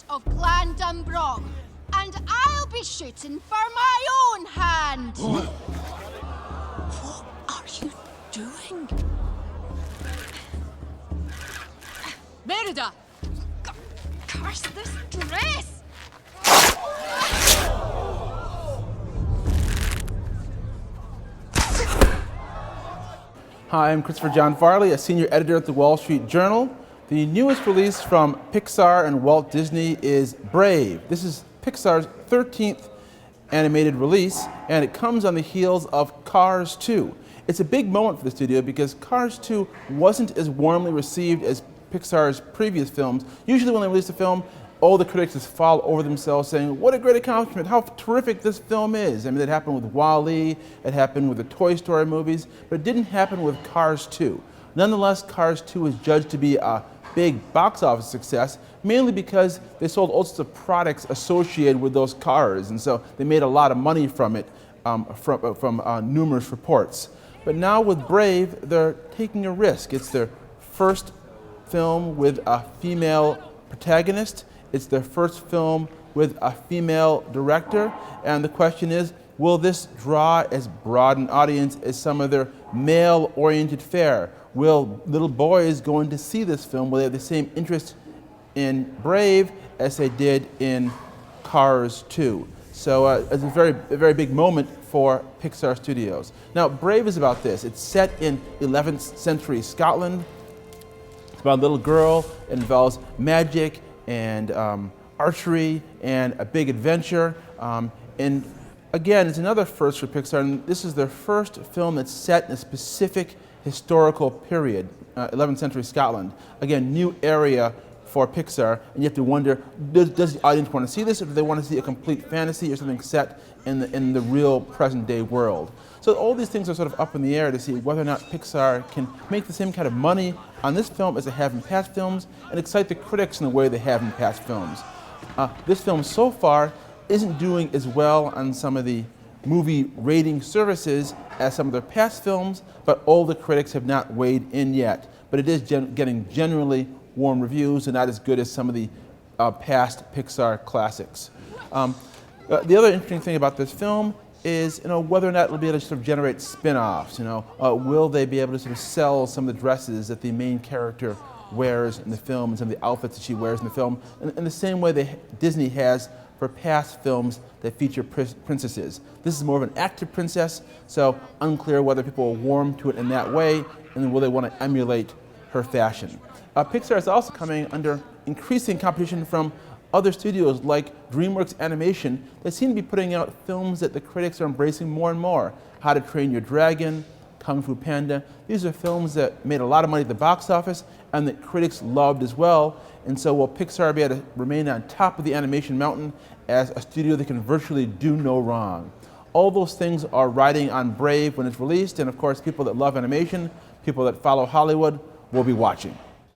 out of Clan Dunbrog, and I'll be shooting for my own hand. What are you doing? Merida! Curse this dress! Hi, I'm Christopher John Farley, a senior editor at the Wall Street Journal. The newest release from Pixar and Walt Disney is Brave. This is Pixar's 13th animated release, and it comes on the heels of Cars 2. It's a big moment for the studio because Cars 2 wasn't as warmly received as Pixar's previous films. Usually when they release a film, all the critics just fall over themselves saying, what a great accomplishment, how terrific this film is. I mean, it happened with WALL-E, it happened with the Toy Story movies, but it didn't happen with Cars 2. Nonetheless, Cars 2 is judged to be a big box office success, mainly because they sold all sorts of products associated with those cars, and so they made a lot of money from it, from numerous reports. But now with Brave, they're taking a risk. It's their first film with a female protagonist. It's their first film with a female director, and the question is, will this draw as broad an audience as some of their male-oriented fare? Will little boys going to see this film, will they have the same interest in Brave as they did in Cars 2? So it's a very big moment for Pixar Studios. Now, Brave is about this. It's set in 11th century Scotland. It's about a little girl. It involves magic and archery and a big adventure. And again, it's another first for Pixar, and this is their first film that's set in a specific historical period, 11th century Scotland. Again, new area for Pixar, and you have to wonder, does the audience want to see this, or do they want to see a complete fantasy or something set in the real present day world? So all these things are sort of up in the air to see whether or not Pixar can make the same kind of money on this film as they have in past films and excite the critics in the way they have in past films. This film so far isn't doing as well on some of the movie rating services as some of their past films, but all the critics have not weighed in yet. But it is getting generally warm reviews and not as good as some of the past Pixar classics. The other interesting thing about this film is, whether or not it'll be able to sort of generate spin-offs. Will they be able to sort of sell some of the dresses that the main character wears in the film and some of the outfits that she wears in the film, in the same way that Disney has for past films that feature princesses. This is more of an active princess, so unclear whether people will warm to it in that way, and will they want to emulate her fashion. Pixar is also coming under increasing competition from other studios like DreamWorks Animation that seem to be putting out films that the critics are embracing more and more. How to Train Your Dragon, Kung Fu Panda. These are films that made a lot of money at the box office and that critics loved as well. And so will Pixar be able to remain on top of the animation mountain as a studio that can virtually do no wrong? All those things are riding on Brave when it's released, and of course people that love animation, people that follow Hollywood will be watching.